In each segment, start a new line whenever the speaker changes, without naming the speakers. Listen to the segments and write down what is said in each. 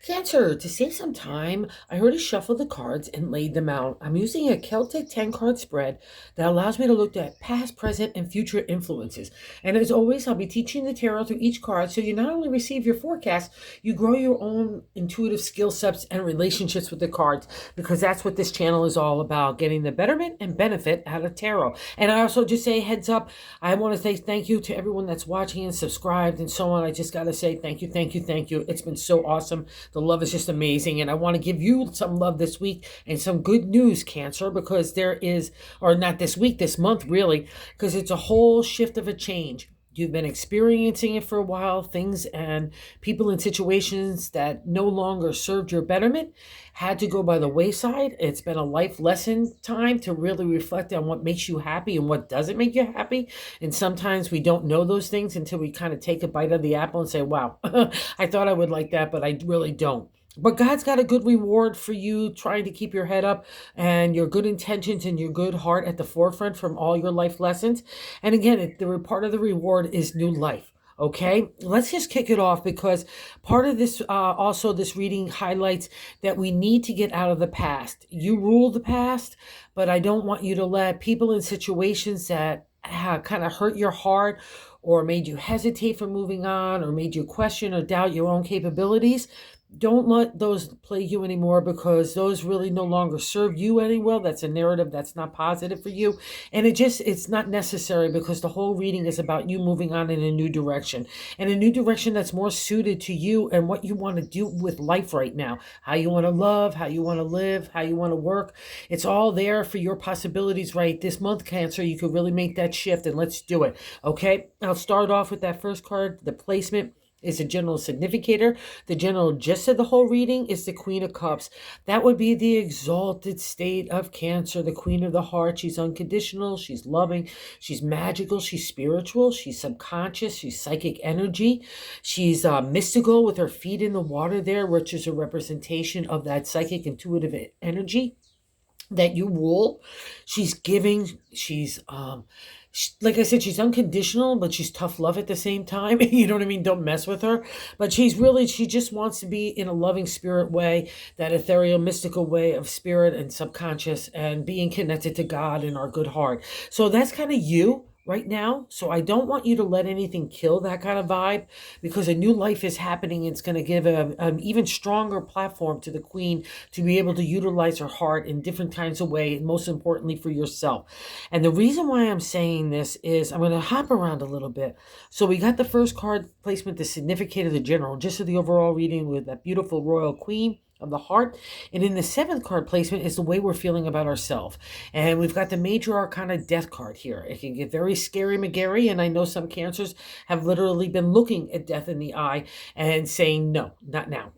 Cancer, to save some time, I already shuffled the cards and laid them out. I'm using a Celtic 10 card spread that allows me to look at past, present, and future influences. And as always, I'll be teaching the tarot through each card so you not only receive your forecast, you grow your own intuitive skill sets and relationships with the cards, because that's what this channel is all about, getting the betterment and benefit out of tarot. And I also just say heads up, I want to say thank you to everyone that's watching and subscribed and so on. I just got to say thank you, thank you, thank you. It's been so awesome. The love is just amazing. And I want to give you some love this week and some good news, Cancer, because there is, or not this week, this month really, because it's a whole shift of a change. You've been experiencing it for a while, things and people in situations that no longer served your betterment had to go by the wayside. It's been a life lesson time to really reflect on what makes you happy and what doesn't make you happy. And sometimes we don't know those things until we kind of take a bite of the apple and say, wow, I thought I would like that, but I really don't. But God's got a good reward for you trying to keep your head up and your good intentions and your good heart at the forefront from all your life lessons. And again, the part of the reward is new life. Okay, let's just kick it off, because part of this, also this reading highlights that we need to get out of the past. You rule the past, but I don't want you to let people in situations that kind of hurt your heart or made you hesitate from moving on or made you question or doubt your own capabilities. Don't let those plague you anymore, because those really no longer serve you any well. That's a narrative that's not positive for you. And it's not necessary, because the whole reading is about you moving on in a new direction, and a new direction that's more suited to you and what you want to do with life right now, how you want to love, how you want to live, how you want to work. It's all there for your possibilities right this month, Cancer. You could really make that shift, and let's do it. Okay, I'll start off with that first card. The placement is a general significator. The general gist of the whole reading is the Queen of Cups. That would be the exalted state of Cancer, the Queen of the Heart. She's unconditional, she's loving, she's magical, she's spiritual, she's subconscious, she's psychic energy. She's mystical with her feet in the water there, which is a representation of that psychic intuitive energy that you rule. She's giving, like I said, she's unconditional, but she's tough love at the same time. You know what I mean? Don't mess with her. But she just wants to be in a loving spirit way, that ethereal, mystical way of spirit and subconscious and being connected to God in our good heart. So that's kind of you right now. So I don't want you to let anything kill that kind of vibe, because a new life is happening. It's going to give an even stronger platform to the Queen to be able to utilize her heart in different kinds of ways, and most importantly for yourself. And the reason why I'm saying this is I'm going to hop around a little bit. So we got the first card placement, the significator, the general, just of the overall reading with that beautiful royal queen of the heart. And in the seventh card placement is the way we're feeling about ourselves. And we've got the major arcana death card here. It can get very scary McGarry, and I know some Cancers have literally been looking at death in the eye and saying, no, not now.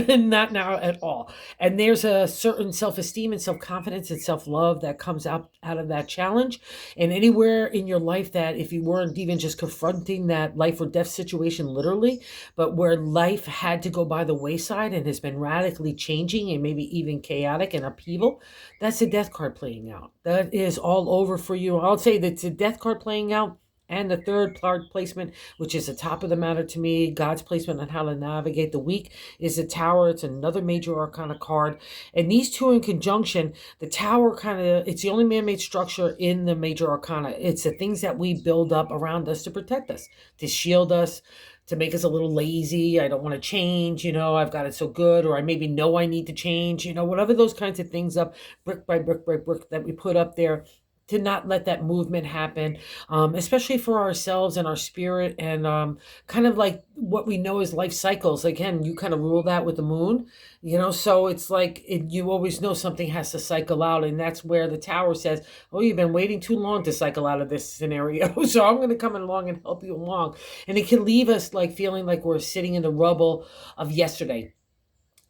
Not now at all. And there's a certain self-esteem and self-confidence and self-love that comes out of that challenge. And anywhere in your life that if you weren't even just confronting that life or death situation literally, but where life had to go by the wayside and has been radically changing and maybe even chaotic and upheaval, that's a death card playing out. That is all over for you. I'll say that's a death card playing out. And the third card placement, which is the top of the matter to me, God's placement on how to navigate the week, is the Tower. It's another major arcana card. And these two in conjunction, the Tower it's the only man-made structure in the major arcana. It's the things that we build up around us to protect us, to shield us, to make us a little lazy. I don't want to change, I've got it so good, or I maybe know I need to change, whatever those kinds of things up, brick by brick by brick that we put up there, to not let that movement happen, especially for ourselves and our spirit, and kind of like what we know as life cycles. Again, you kind of rule that with the moon, so it's like you always know something has to cycle out, and that's where the Tower says, oh, you've been waiting too long to cycle out of this scenario, so I'm going to come along and help you along. And it can leave us like feeling like we're sitting in the rubble of yesterday,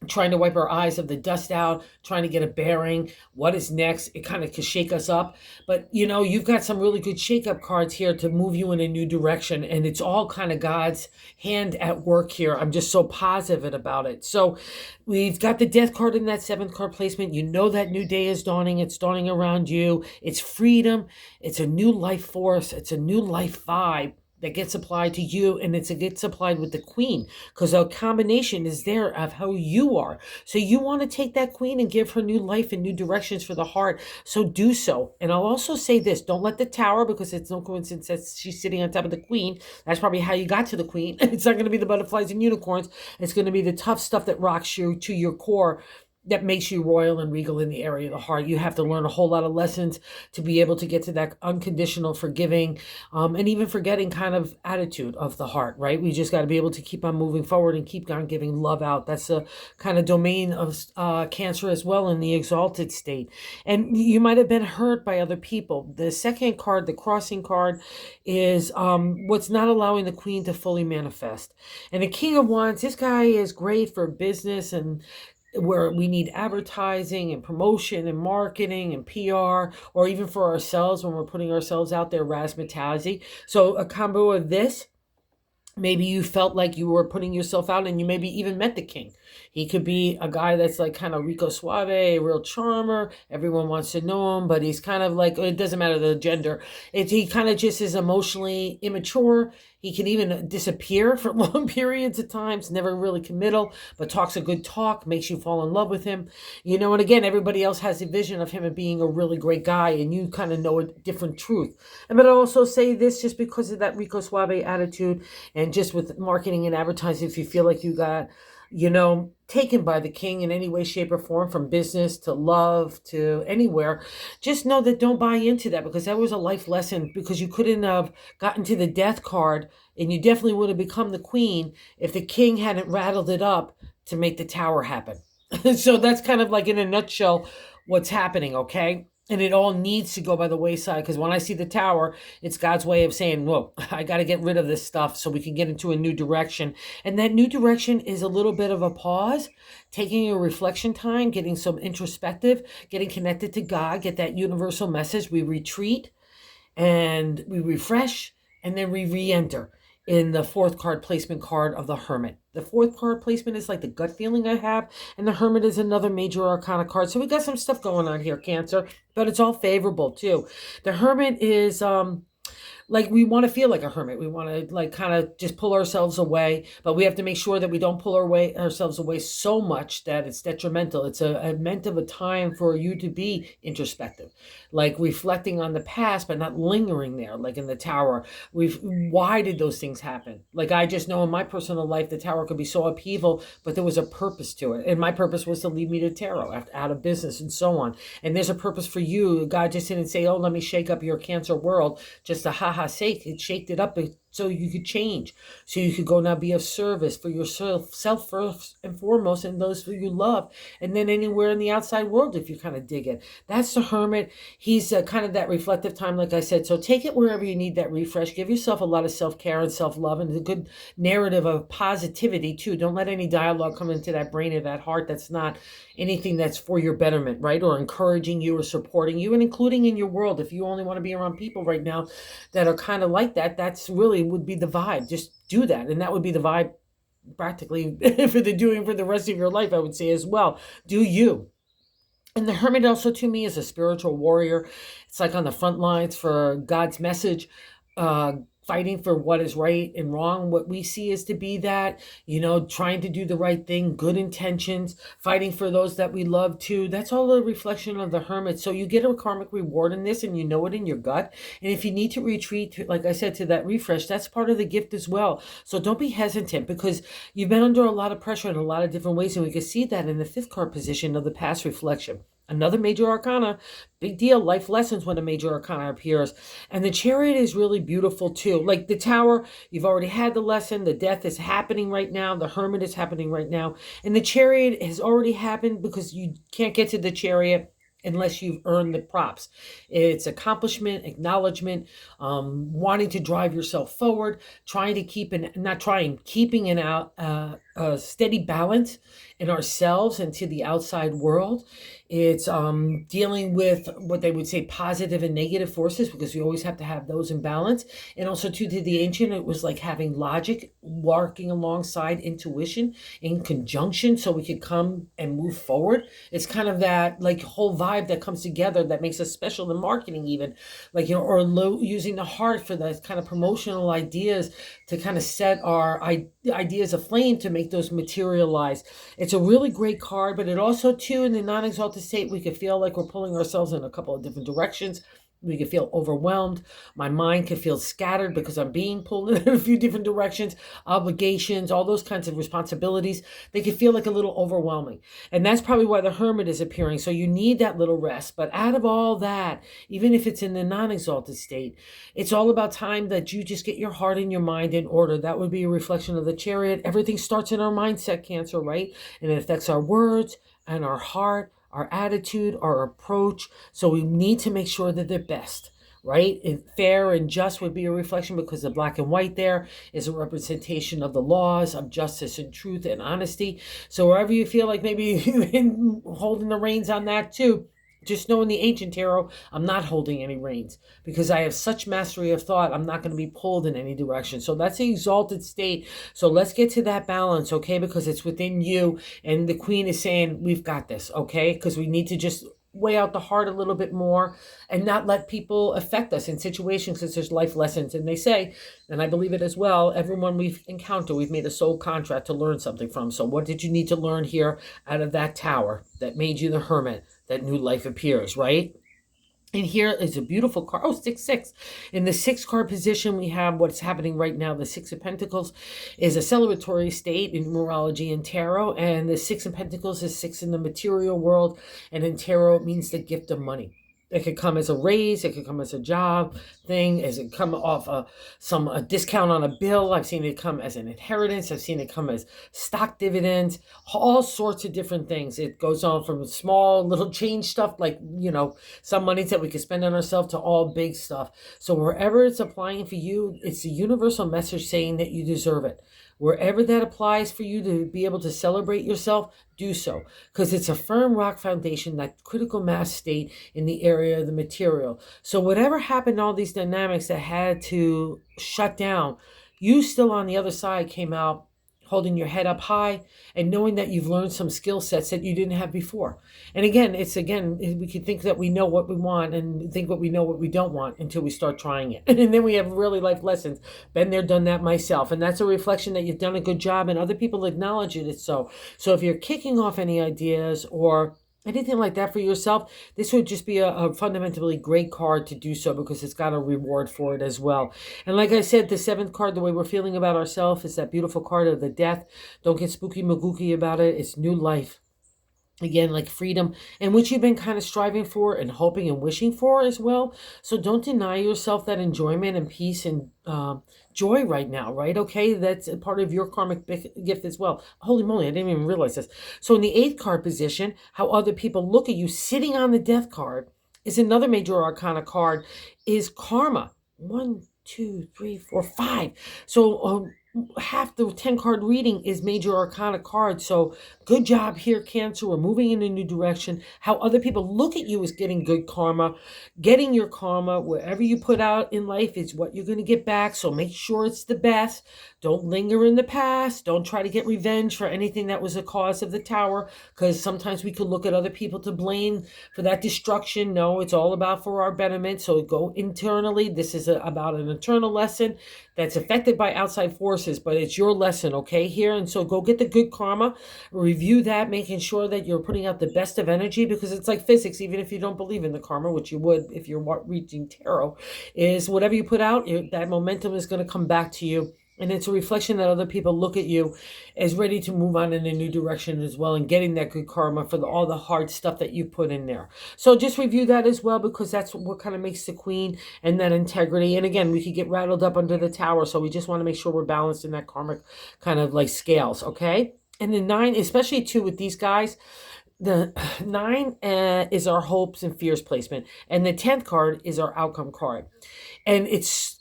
trying to wipe our eyes of the dust out, trying to get a bearing. What is next? It kind of can shake us up. But, you've got some really good shake-up cards here to move you in a new direction. And it's all kind of God's hand at work here. I'm just so positive about it. So we've got the death card in that seventh card placement. You know that new day is dawning. It's dawning around you. It's freedom. It's a new life force. It's a new life vibe. that gets applied to you, and it gets applied with the queen, because a combination is there of how you are. So you want to take that queen and give her new life and new directions for the heart. So do so. And I'll also say this, don't let the tower, because it's no coincidence that she's sitting on top of the queen. That's probably how you got to the queen. It's not going to be the butterflies and unicorns. It's going to be the tough stuff that rocks you to your core, that makes you royal and regal in the area of the heart. You have to learn a whole lot of lessons to be able to get to that unconditional, forgiving, and even forgetting kind of attitude of the heart, right? We just got to be able to keep on moving forward and keep on giving love out. That's a kind of domain of Cancer as well, in the exalted state. And you might have been hurt by other people. The second card, the crossing card, is what's not allowing the queen to fully manifest. And the King of Wands, this guy is great for business, and where we need advertising and promotion and marketing and PR, or even for ourselves when we're putting ourselves out there, razzmatazzy. So a combo of this, maybe you felt like you were putting yourself out, and you maybe even met the king. He could be a guy that's like kind of Rico Suave, a real charmer. Everyone wants to know him, but he's kind of like, it doesn't matter the gender. He kind of just is emotionally immature. He can even disappear for long periods of times, never really committal, but talks a good talk, makes you fall in love with him. And again, everybody else has a vision of him as being a really great guy, and you kind of know a different truth. But I also say this just because of that Rico Suave attitude, and just with marketing and advertising, if you feel like you got, taken by the king in any way, shape, or form, from business to love to anywhere, just know that don't buy into that, because that was a life lesson, because you couldn't have gotten to the death card, and you definitely would have become the queen if the king hadn't rattled it up to make the tower happen. So that's kind of like, in a nutshell, what's happening, okay? And it all needs to go by the wayside, because when I see the tower, it's God's way of saying, whoa, I got to get rid of this stuff so we can get into a new direction. And that new direction is a little bit of a pause, taking a reflection time, getting some introspective, getting connected to God, get that universal message. We retreat and we refresh, and then we re-enter in the fourth card placement card of the Hermit. The fourth card placement is like the gut feeling I have, and the Hermit is another major arcana card. So we got some stuff going on here, Cancer, but it's all favorable too. The Hermit is like, we want to feel like a hermit. We want to like kind of just pull ourselves away, but we have to make sure that we don't pull ourselves away so much that it's detrimental. It's a meant of a time for you to be introspective, like reflecting on the past, but not lingering there. Like in the tower, why did those things happen? Like, I just know in my personal life, the tower could be so upheaval, but there was a purpose to it. And my purpose was to lead me to tarot, out of business, and so on. And there's a purpose for you. God just didn't say, oh, let me shake up your Cancer world just to sake. It shaked it up so you could change, so you could go now be of service for yourself, first and foremost, and those who you love, and then anywhere in the outside world if you kind of dig it. That's the Hermit. He's kind of that reflective time, like I said. So take it wherever you need that refresh. Give yourself a lot of self-care and self-love, and a good narrative of positivity too. Don't let any dialogue come into that brain or that heart that's not anything that's for your betterment, right? Or encouraging you or supporting you, and including in your world. If you only want to be around people right now that are kind of like that, that's really would be the vibe. Just do that, and that would be the vibe practically for the rest of your life, I would say, as well. Do you. And the Hermit also, to me, is a spiritual warrior. It's like on the front lines for God's message, fighting for what is right and wrong. What we see is to be that, trying to do the right thing, good intentions, fighting for those that we love too. That's all a reflection of the Hermit. So you get a karmic reward in this, and you know it in your gut. And if you need to retreat, like I said, to that refresh, that's part of the gift as well. So don't be hesitant, because you've been under a lot of pressure in a lot of different ways. And we can see that in the fifth card position of the past reflection. Another major arcana, big deal, life lessons when a major arcana appears. And the Chariot is really beautiful too. Like the Tower, you've already had the lesson. The death is happening right now. The Hermit is happening right now. And the Chariot has already happened, because you can't get to the Chariot unless you've earned the props. It's accomplishment, acknowledgement, wanting to drive yourself forward, keeping an a steady balance in ourselves and to the outside world. It's dealing with what they would say positive and negative forces, because we always have to have those in balance. And also, too, to the ancient, it was like having logic working alongside intuition in conjunction so we could come and move forward. It's kind of that like whole vibe that comes together that makes us special in marketing, even like, or using the heart for the kind of promotional ideas to kind of set our ideas aflame to make those materialize. It's a really great card, but it also, too, in the non-exalted state, we could feel like we're pulling ourselves in a couple of different directions. We could feel overwhelmed. My mind could feel scattered because I'm being pulled in a few different directions, obligations, all those kinds of responsibilities. They could feel like a little overwhelming. And that's probably why the hermit is appearing. So you need that little rest. But out of all that, even if it's in the non-exalted state, it's all about time that you just get your heart and your mind in order. That would be a reflection of the chariot. Everything starts in our mindset, Cancer, right? And it affects our words and our heart, our attitude, our approach. So we need to make sure that they're best, right? And fair and just would be a reflection, because the black and white there is a representation of the laws of justice and truth and honesty. So wherever you feel like maybe you've been holding the reins on that too, just know in the ancient tarot, I'm not holding any reins because I have such mastery of thought. I'm not going to be pulled in any direction. So that's the exalted state. So let's get to that balance, okay? Because it's within you. And the queen is saying, we've got this, okay? Because we need to just weigh out the heart a little bit more and not let people affect us in situations, because there's life lessons. And they say, and I believe it as well, everyone we've encountered, we've made a soul contract to learn something from. So what did you need to learn here out of that tower that made you the hermit? That new life appears, right? And here is a beautiful card. Oh, 6-6. In the 6 card position, we have what's happening right now. The 6 of Pentacles is a celebratory state in numerology and tarot. And the 6 of Pentacles is 6 in the material world. And in tarot, it means the gift of money. It could come as a raise. It could come as a job thing. As it come off a discount on a bill. I've seen it come as an inheritance. I've seen it come as stock dividends. All sorts of different things. It goes on from small little change stuff like, some monies that we could spend on ourselves to all big stuff. So wherever it's applying for you, it's a universal message saying that you deserve it. Wherever that applies for you to be able to celebrate yourself, do so. Because it's a firm rock foundation, that critical mass state in the area of the material. So whatever happened, all these dynamics that had to shut down, you still on the other side came out holding your head up high and knowing that you've learned some skill sets that you didn't have before. And again, we can think that we know what we want and think what we know what we don't want until we start trying it. And then we have really life lessons. Been there, done that myself. And that's a reflection that you've done a good job and other people acknowledge it. It's so if you're kicking off any ideas or anything like that for yourself, this would just be a fundamentally great card to do so, because it's got a reward for it as well. And like I said, the 7th card, the way we're feeling about ourselves, is that beautiful card of the death. Don't get spooky magooky about it. It's new life. Again, like freedom, and which you've been kind of striving for and hoping and wishing for as well. So don't deny yourself that enjoyment and peace and joy right now, right? Okay, that's a part of your karmic gift as well. Holy moly, I didn't even realize this. So in the 8th card position, how other people look at you sitting on the death card is another major arcana card, is karma. 1, 2, 3, 4, 5. So half the 10-card reading is major arcana cards. So good job here, Cancer. We're moving in a new direction. How other people look at you is getting good karma. Getting your karma, wherever you put out in life, is what you're going to get back. So make sure it's the best. Don't linger in the past. Don't try to get revenge for anything that was a cause of the tower, because sometimes we could look at other people to blame for that destruction. No, it's all about for our betterment. So go internally. This is about an internal lesson that's affected by outside forces, but it's your lesson, okay, here. And so go get the good karma, review that, making sure that you're putting out the best of energy, because it's like physics. Even if you don't believe in the karma, which you would if you're reading tarot, is whatever you put out, that momentum is going to come back to you. And it's a reflection that other people look at you as ready to move on in a new direction as well, and getting that good karma for all the hard stuff that you put in there. So just review that as well, because that's what kind of makes the queen, and that integrity. And again, we could get rattled up under the tower. So we just want to make sure we're balanced in that karmic kind of like scales, okay? And the 9, especially too with these guys, the 9 is our hopes and fears placement. And the 10th card is our outcome card. And it's,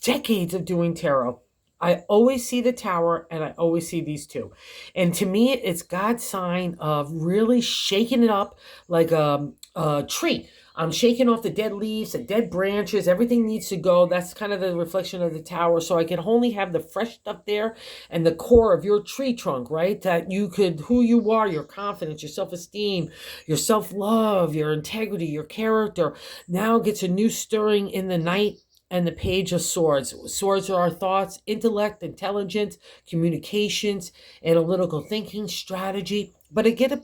decades of doing tarot, I always see the tower and I always see these two. And to me, it's God's sign of really shaking it up like a tree. I'm shaking off the dead leaves, the dead branches, everything needs to go. That's kind of the reflection of the tower. So I can only have the fresh stuff there and the core of your tree trunk, right? That you could, who you are, your confidence, your self-esteem, your self-love, your integrity, your character now gets a new stirring in the night. And the page of swords. Swords are our thoughts, intellect, intelligence, communications, analytical thinking, strategy. But it gets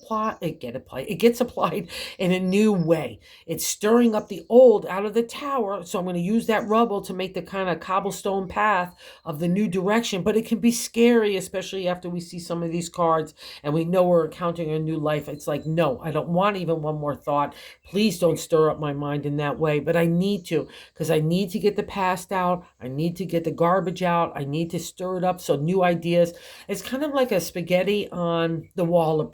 applied in a new way. It's stirring up the old out of the tower. So I'm going to use that rubble to make the kind of cobblestone path of the new direction. But it can be scary, especially after we see some of these cards and we know we're encountering a new life. It's like, no, I don't want even one more thought. Please don't stir up my mind in that way. But I need to, because I need to get the past out. I need to get the garbage out. I need to stir it up. So new ideas. It's kind of like a spaghetti on the wall approach.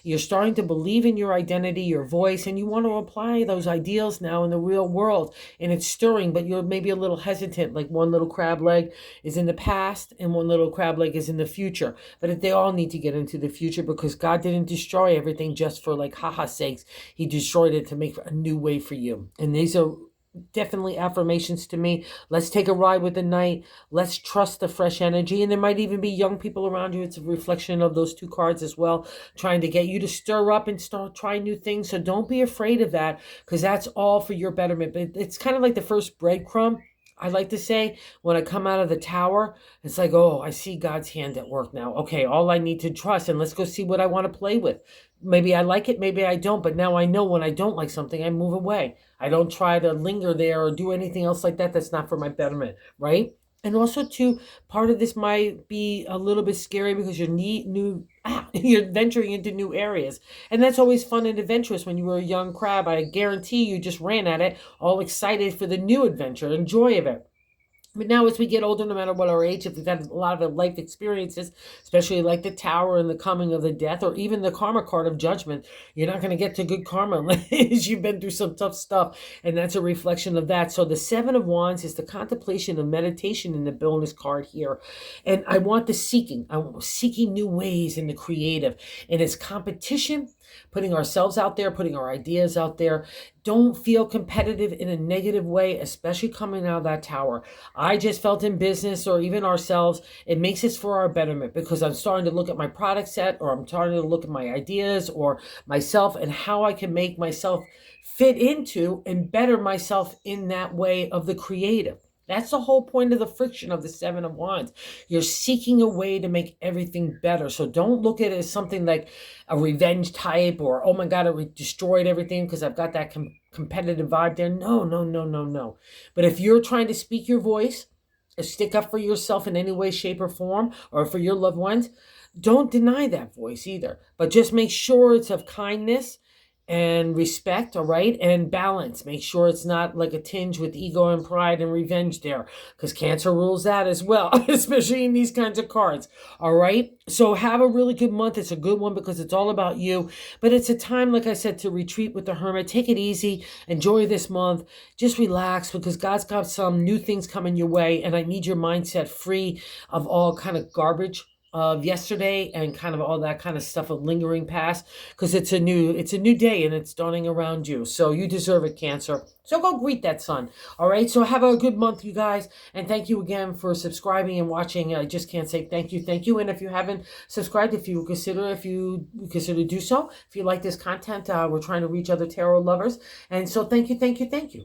You're starting to believe in your identity, your voice, and you want to apply those ideals now in the real world. And it's stirring, but you're maybe a little hesitant, like one little crab leg is in the past and one little crab leg is in the future. But they all need to get into the future because God didn't destroy everything just for like haha sakes. He destroyed it to make a new way for you. And these are definitely affirmations to me. Let's take a ride with the night. Let's trust the fresh energy. And there might even be young people around you. It's a reflection of those two cards as well, trying to get you to stir up and start trying new things. So don't be afraid of that, because that's all for your betterment. But it's kind of like the first breadcrumb. I like to say when I come out of the tower, it's like, oh, I see God's hand at work now. Okay, all I need to trust, and let's go see what I want to play with. Maybe I like it, maybe I don't, but now I know when I don't like something, I move away. I don't try to linger there or do anything else like that that's not for my betterment, right? And also, too, part of this might be a little bit scary because you're venturing into new areas, and that's always fun and adventurous. When you were a young crab, I guarantee you just ran at it, all excited for the new adventure and joy of it. But now, as we get older, no matter what our age, if we've had a lot of life experiences, especially like the tower and the coming of the death, or even the karma card of judgment, you're not going to get to good karma unless you've been through some tough stuff. And that's a reflection of that. So the Seven of Wands is the contemplation of meditation in the bonus card here. And I want the seeking. I'm seeking new ways in the creative. And it's competition, putting ourselves out there, putting our ideas out there. Don't feel competitive in a negative way, especially coming out of that tower. I just felt in business or even ourselves, it makes this for our betterment, because I'm starting to look at my product set, or I'm starting to look at my ideas or myself and how I can make myself fit into and better myself in that way of the creative. That's the whole point of the friction of the Seven of Wands. You're seeking a way to make everything better. So don't look at it as something like a revenge type, or, oh my God, I destroyed everything because I've got that competitive vibe there. No, no, no, no, no. But if you're trying to speak your voice, stick up for yourself in any way, shape, or form, or for your loved ones, don't deny that voice either. But just make sure it's of kindness and respect, all right, and balance. Make sure it's not like a tinge with ego and pride and revenge there, because Cancer rules that as well, especially in these kinds of cards, all right? So have a really good month. It's a good one because it's all about you, but it's a time, like I said, to retreat with the Hermit. Take it easy. Enjoy this month. Just relax, because God's got some new things coming your way, and I need your mindset free of all kind of garbage of yesterday and kind of all that kind of stuff of lingering past, because it's a new day and it's dawning around you. So you deserve it, Cancer. So go greet that sun. All right. So have a good month, you guys. And thank you again for subscribing and watching. I just can't say thank you. Thank you. And if you haven't subscribed, if you consider do so, if you like this content, we're trying to reach other tarot lovers. And so thank you, thank you, thank you.